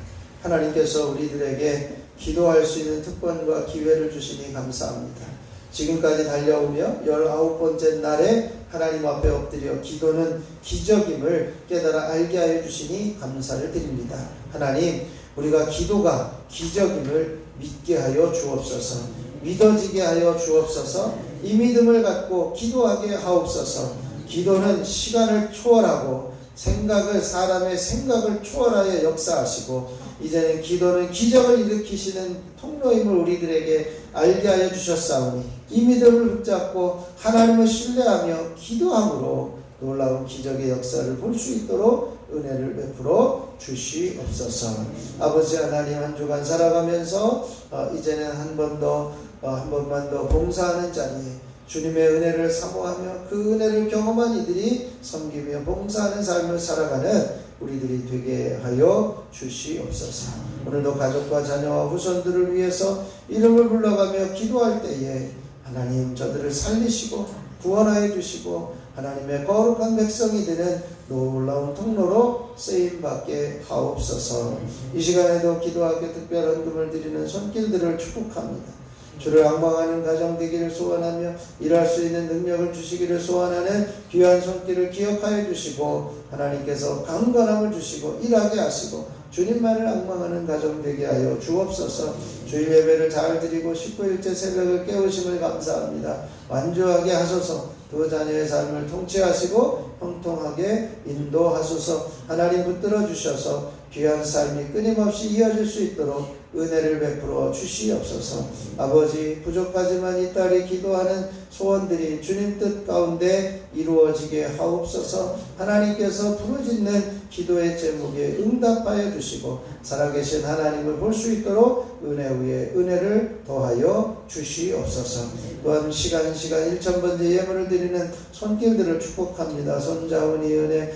하나님께서 우리들에게 기도할 수 있는 특권과 기회를 주시니 감사합니다. 지금까지 달려오며 19번째 날에 하나님 앞에 엎드려 기도는 기적임을 깨달아 알게 하여 주시니 감사를 드립니다. 하나님, 우리가 기도가 기적임을 믿게 하여 주옵소서. 믿어지게 하여 주옵소서. 이 믿음을 갖고 기도하게 하옵소서. 기도는 시간을 초월하고 사람의 생각을 초월하여 역사하시고, 이제는 기도는 기적을 일으키시는 통로임을 우리들에게 알게 하여 주셨사오니 이 믿음을 붙잡고 하나님을 신뢰하며 기도함으로 놀라운 기적의 역사를 볼 수 있도록 은혜를 베풀어 주시옵소서. 아버지 하나님, 한 주간 살아가면서 이제는 한 번만 더 봉사하는 자리에 주님의 은혜를 사모하며 그 은혜를 경험한 이들이 섬기며 봉사하는 삶을 살아가는 우리들이 되게 하여 주시옵소서. 오늘도 가족과 자녀와 후손들을 위해서 이름을 불러가며 기도할 때에 하나님, 저들을 살리시고 구원하여 주시고 하나님의 거룩한 백성이 되는 놀라운 통로로 쓰임받게 하옵소서. 이 시간에도 기도학교 특별 헌금을 드리는 손길들을 축복합니다. 주를 앙망하는 가정 되기를 소원하며 일할 수 있는 능력을 주시기를 소원하는 귀한 손길을 기억하여 주시고 하나님께서 강건함을 주시고 일하게 하시고 주님만을 앙망하는 가정 되게 하여 주옵소서. 주일 예배를 잘 드리고 19일째 새벽을 깨우심을 감사합니다. 완주하게 하소서. 두 자녀의 삶을 통치하시고 형통하게 인도하소서. 하나님 붙들어 주셔서 귀한 삶이 끊임없이 이어질 수 있도록 은혜를 베풀어 주시옵소서. 아버지, 부족하지만 이 딸이 기도하는 소원들이 주님 뜻 가운데 이루어지게 하옵소서. 하나님께서 부르짖는 기도의 제목에 응답하여 주시고 살아계신 하나님을 볼 수 있도록 은혜 위에 은혜를 더하여 주시옵소서. 또한 시간 1000번째 예물을 드리는 손길들을 축복합니다. 손자훈이 은혜,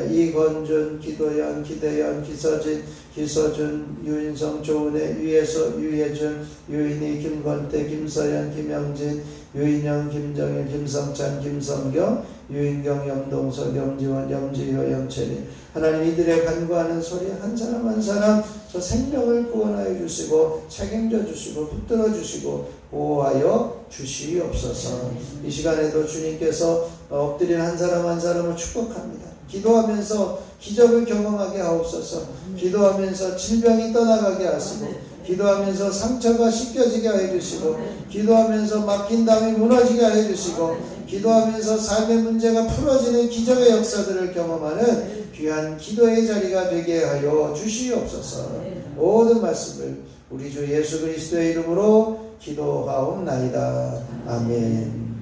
이건준, 기도연, 기대연, 기서준, 유인성, 조은혜, 유예서, 유예준, 유인희, 김건태, 김서연, 김영진, 유인영, 김정일, 김성찬, 김성경, 유인경, 염동석, 염지원, 염지효, 염채리. 하나님 이들의 간구하는 소리 한 사람 한 사람 저 생명을 구원하여 주시고 책임져 주시고 붙들어 주시고 보호하여 주시옵소서. 이 시간에도 주님께서 엎드린 한 사람 한 사람을 축복합니다. 기도하면서 기적을 경험하게 하옵소서. 기도하면서 질병이 떠나가게 하시고 기도하면서 상처가 씻겨지게 해주시고 기도하면서 막힌 담이 무너지게 해주시고 기도하면서 삶의 문제가 풀어지는 기적의 역사들을 경험하는 귀한 기도의 자리가 되게 하여 주시옵소서. 모든 말씀을 우리 주 예수 그리스도의 이름으로 기도하옵나이다. 아멘.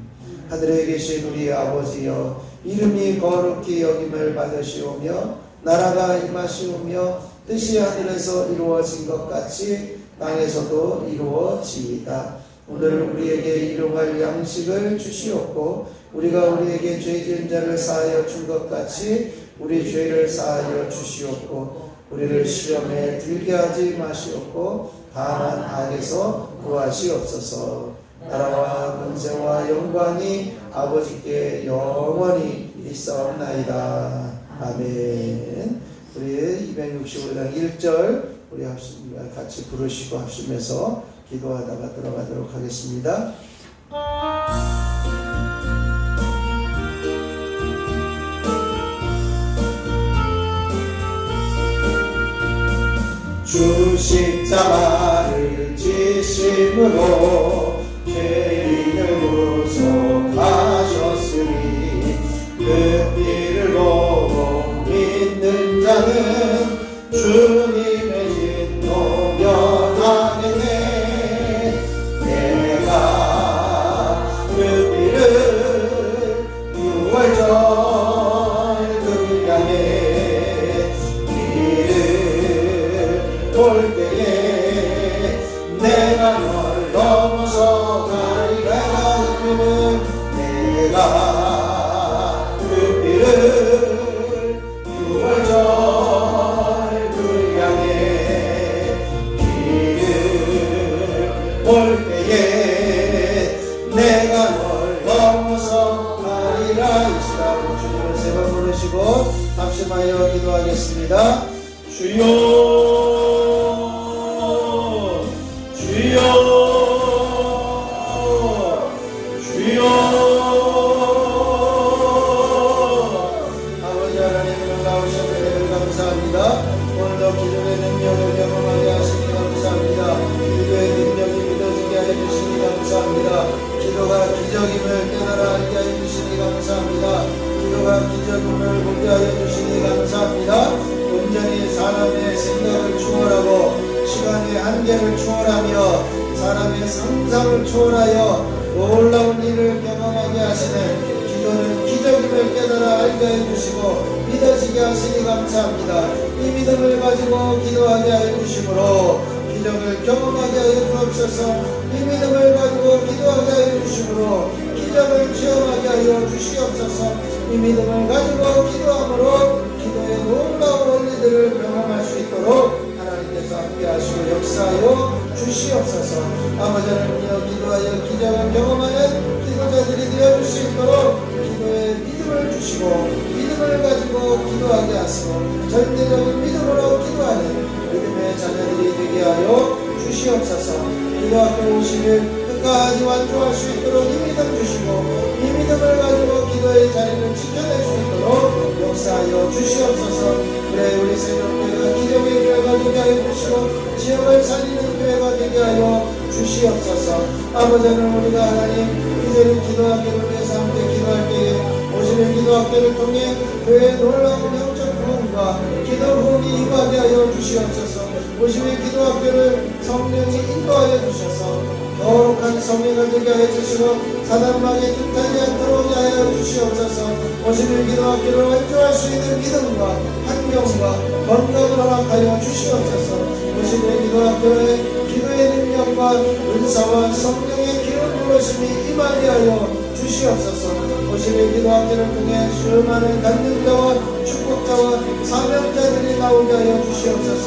하늘에 계신 우리 아버지여, 이름이 거룩히 여김을 받으시오며 나라가 임하시오며 뜻이 하늘에서 이루어진 것 같이 땅에서도 이루어지이다. 오늘 우리에게 일용할 양식을 주시옵고 우리가 우리에게 죄 지은 자를 사하여 준 것 같이 우리 죄를 사하여 주시옵고 우리를 시험에 들게 하지 마시옵고 다만 악에서 구하시옵소서. 나라와 권세와 영광이 아버지께 영원히 있사옵나이다. 아멘. 우리 265장 1절 우리 같이 부르시고 합심해서 기도하다가 들어가도록 하겠습니다. 주 십자가를 지심으로 죄인을 구속하셨으니 그 피를 보고 믿는 자는 주님의 진노 면하겠네. 내가 그 피를 6월절 그 향해 길을 볼 때에 내가 널 넘어서 가리라. 내가 그 피를 6월절 그 향해 길을 볼 때에 내가 널 넘어서 가리라. 이 시간 주님을 세 번 부르시고 합심하여 기도하겠습니다. 주여 주여 주여. 아버지 하나님 놀라우신 은혜를 감사합니다. 오늘도 기도의 능력을 경험하게 하시니 감사합니다. 기도의 능력이 믿어지게 하여 주시니 감사합니다. 기도가 기적임을 깨달아 알게 하여 주시니 감사합니다. 기도가 기적임을 보게 하여 주시니 감사합니다. 온전히 사람의 생각을 초월하고 시간의 한계를 초월하며 사람의 상상을 초월하여 놀라운 일을 경험하게 하시는 기도는 기적임을 깨달아 알게 해주시고 믿어지게 하시니 감사합니다. 이 믿음을 가지고 기도하게 하여 주심으로 기적을 경험하게 하여 주옵소서. 이 믿음을 가지고 기도하게 하여 주심으로 기적을 체험하게 하여 주시옵소서. 이 믿음을 가지고 기도함으로 기도의 놀라운 원리들을 경험할 수 있도록 하나님께서 함께 하시고 역사하여 주시옵소서. 아버지 하나님이여, 기도하여 기적을 경험하는 기도자들이 되어줄 수 있도록 기도에 믿음을 주시고 믿음을 가지고 기도하게 하시고 절대적인 믿음으로 기도하는 믿음의 자녀들이 되게 하여 주시옵소서. 기도 학교 50일 끝까지 완주할 수 있도록 이 믿음 주시고 이 믿음을 가지고 기도의 자리를 지켜낼 수 있도록 역사하여 주시옵소서. 그래 우리 새벽교회가 기적의 교회가 되게 하여 주시고 지역을 살리는 교회가 되게 하여 주시옵소서. 아버지 하나님 우리가 하나님 이제는 기도학교를 위해서 함께 기도할 때에 오시는 기도학교를 통해 교회의 놀라운 영적 부흥과 기도 부흥이 임하게 하여 주시옵소서. 오시는 기도학교를 성령이 인도하여 주셔서 거룩한 성회가 되게 하여 주시고 사단마귀에 틈타지 않도록 하여 주시옵소서. 오시는 기도학교를 완주할 수 있는 믿음과 환경과 건강을 허락하여 주시옵소서. 오시는 기도학교의 기도의 능력과 은사와 성령의 기름 부으심이 임하게 하여 주시옵소서. 오시는 기도학교를 통해 수많은 간증자와 축복자와 사명자들이 나오게 하여 주시옵소서.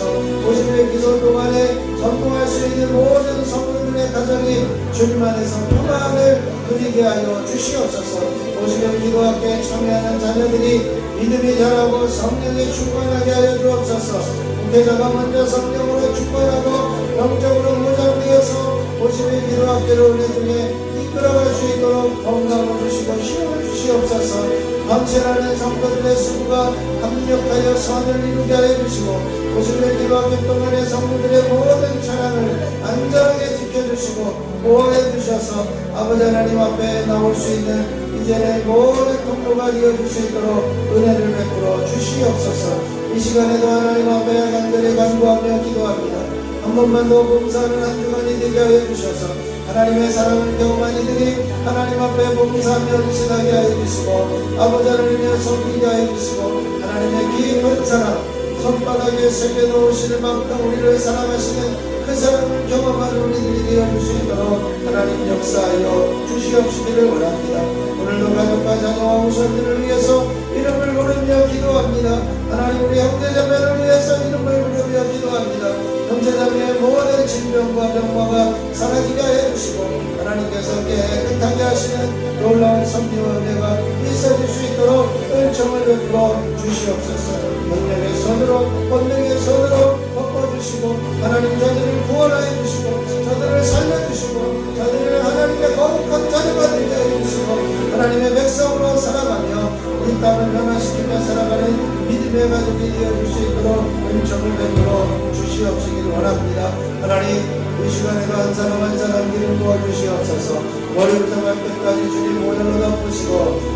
오시는 기도 동안에 성공할 수 있는 모든 성도들의 가정이 주님 안에서 평안을 누리게 하여 주시옵소서. 오시는 기도학교에 참여하는 자녀들이 믿음이 자라고 성령에 충만하게 하여 주옵소서. 목회자가 먼저 성령으로 충만하고 영적으로 무장되어서 오시는 기도학교를 은혜 중에 이끌어갈 수 있도록 건강을 주시고 힘을 주시옵소서. 방치라는 성도들의 수고가 합력하여 선을 이루게 하여 주시고 오시는 기도학교 동안의 성도들의 모든 차량을 안전하게 지켜주시고 보호해 주셔서 아버지 하나님 앞에 나올 수 있는 이제는 모든 통로가 이어질 수 있도록 은혜를 베풀어 주시옵소서. 이 시간에도 하나님 앞에 간절히 간구하며 기도합니다. 한 번만 더 봉사하는 한 주간이 되게 하여 주셔서 하나님의 사랑을 경험한 이들이 하나님 앞에 봉사하며 헌신하게 하여 주시고 아버지 하나님의 섬기게 하여 주시고 하나님의 깊은 사랑 손바닥에 새겨놓으시는 만큼 우리를 사랑하시는 그 사랑을 경험하는 우리들이 되어줄 수 있도록 하나님 역사하여 주시옵시기를 원합니다. 오늘도 가족과 자녀와 우선들을 위해서 이름을 부르며 기도합니다. 하나님 우리 형제자매를 위해서 이름을 부르며 기도합니다. 형제자매의 모든 질병과 병마가 사라지게 해주시고 하나님께서 깨끗하게 하시는 놀라운 섭리와 은혜가 있어질 수 있도록 은총을 베풀어 주시옵소서. 능력의 손으로 본능의 손으로 덮어주시고 하나님 자들을 구원하여 주시고 자들을 살려주시고 자들을 하나님의 거룩한 자녀가 되게 해주시고 하나님의 백성으로 살아가며 이 땅을 변화시키며 살아가는 믿음의 가족이 되어줄 수 있도록 은총을 베풀어 주시옵시기를 원합니다. 하나님 이 시간에도 한 사람 한 사람 길을 부어주시옵소서. 머리부터 발끝까지 주님 오늘로 덮으시고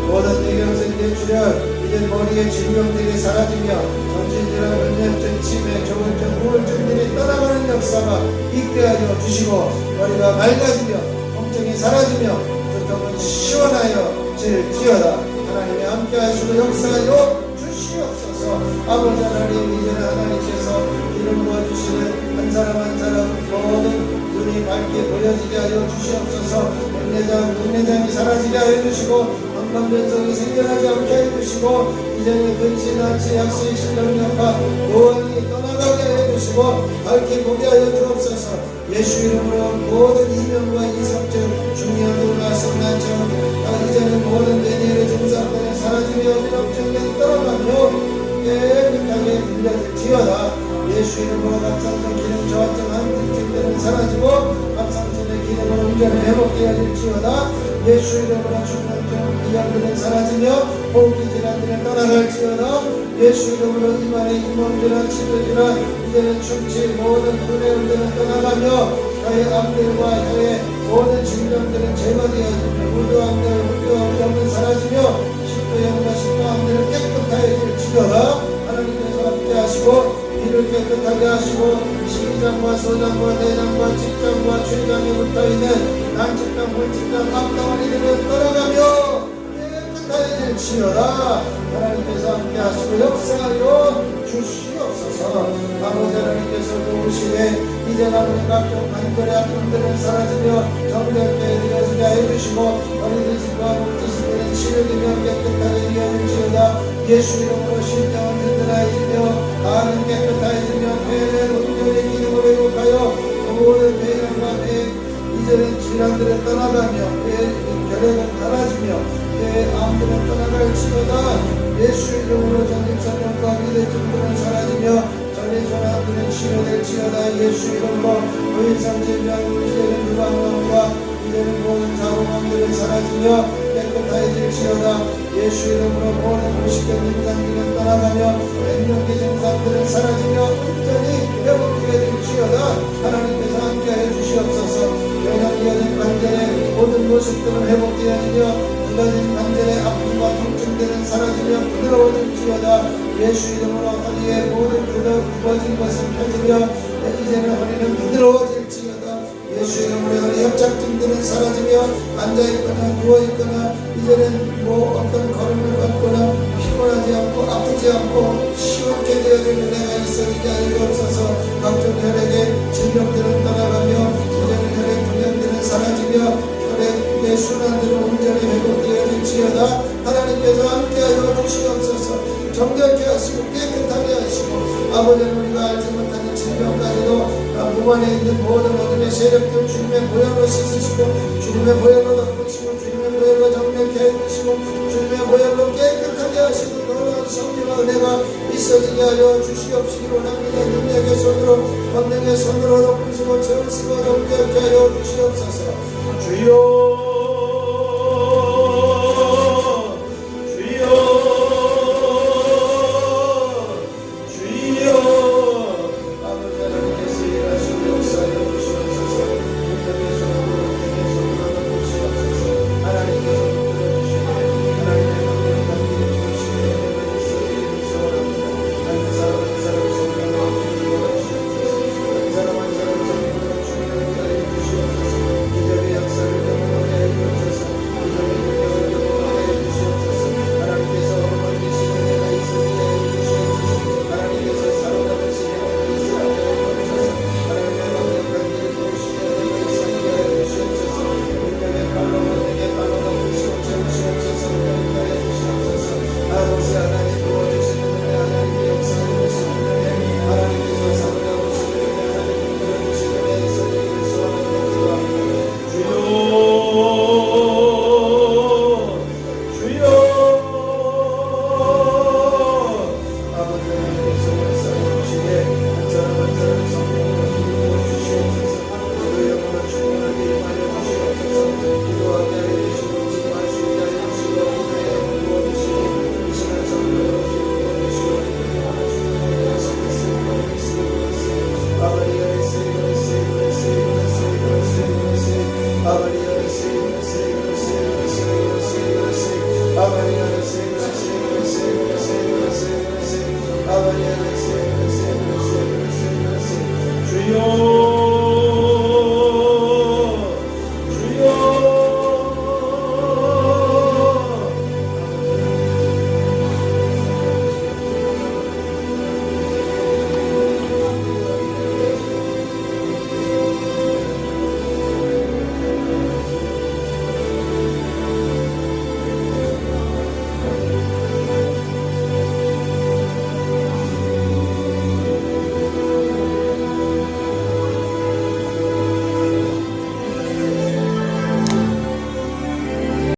모든 뇌경색 뇌출혈 이제 머리의 질병들이 사라지며 정신질환, 불면증, 치매, 조울증, 우울증들이 떠나가는 역사가 있게 하여 주시고 머리가 맑아지며 통증이 사라지며 두통은 시원하여 질지어다. 하나님이 함께 하시고 역사하여 주시옵소서. 아버지 하나님 이제는 하나님께서 기름 부어주시는 한 사람 한 사람 모든 눈이 밝게 보여지게 하여 주시옵소서. 백내장이 사라지게 하여 주시고 건강변성이 생겨나지 않게 해주시고 이전에 근심, 한치, 약시, 신경력과 노원이 떠나가게 해주시고 밝게 보게 하여 주옵소서. 예수 이름으로 모든 이명과 이성증, 중이염과 성난증 이제는 모든 뇌의 증상들이 사라지며 어지럽증이 떠나가며 깨끗하게 들려질지어다. 예수 이름으로 갑상선 기능 저하증 한증들은 사라지고 갑상선의 기능을 온전히 회복되게 해질지어다. 예수 이름으로 중증 이양들은 사라지며 호흡기 질환들은 떠나갈지어다. 예수 이름으로 이만의 잇몸질환, 치료질환 이제는 충치 모든 불내음들은 떠나가며 혀의 암들과 혀의 모든 질병들은 제거되어지며 우두암들은 사라지며 식도염과 식도암들은 깨끗하여질지어다. 하나님께서 함께 하시고 이를 깨끗하게 하시고 식이장과 소장과 내장과 직장과 췌장에 붙어있는 난직장, 불직장, 암덩어리들은 떠나가며 깨끗해질지어다. 하나님께서 함께 하시고 역사하여 주시옵소서. 아버지 하나님께서 도우시되 이제 남은 각종 관절의 아픔들은 사라지며 정결케 되어지게 해주시고 어린이집과 목지식들은 치료되며 깨끗하게 되어질지어다. 예수 이름으로 심장은 든든해지며 간은 깨끗해지며 폐는 온전히 기능을 회복하여 모든 폐렴과 폐 이제는 질환들은 떠나가며 결핵은 사라지며 암들은 떠나갈지어다. 예수 이름으로 전립선염과 비대증들은 사라지며 전립선암들은 치료될지어다. 예수 이름으로 고인상 질병, 이제는 유방암과 사라지며 깨끗하여질지어다. 예수 이름으로 모든 무식한 인간들은 떠나가며 갱년기 증상들은 사라지며 온전히 회복되어질지어다. 하나님께서 함께하여 주시옵소서. 갱년기가 관절의 모든 모습들은 회복되어지며 굳어진 관절의 아픔과 통증들은 사라지며 부드러워질지어다. 예수 이름으로 허리의 모든 굽어진 것은 펴지며 이제는 허리는 부드러워질지어다. 예수 이름으로 허리 협착증들은 사라지며 앉아있거나 누워있거나 이제는 어떤 걸음을 걷거나 피곤하지 않고 아프지 않고 시원케 되어질 은혜가 있어지게 하여 주옵소서. 각종 혈액의 질병들은 떠나가며 이제는 혈액 불면들은 사라지며 혈액의 순환들은 온전히 회복되어질지어다. 하나님께서 함께하여 주시옵소서. 정결케 하시고 깨끗하게 하시고 아버지는 우리가 알지 못하는 질병까지도 몸 안에 있는 모든 어둠의 세력들 주님의 보혈로 씻으시고 주님의 보혈로 덮으시고 주님의 보혈로 정결케 해주시고 주님의 보혈로 깨끗하게 하시고 놀라운 성령과 은혜가 있어지게 하여 주시옵시기 원합니다. 능력의 손으로 권능의 손으로 덮으시고 채우시고 정결케 하여 주시옵소서. 주여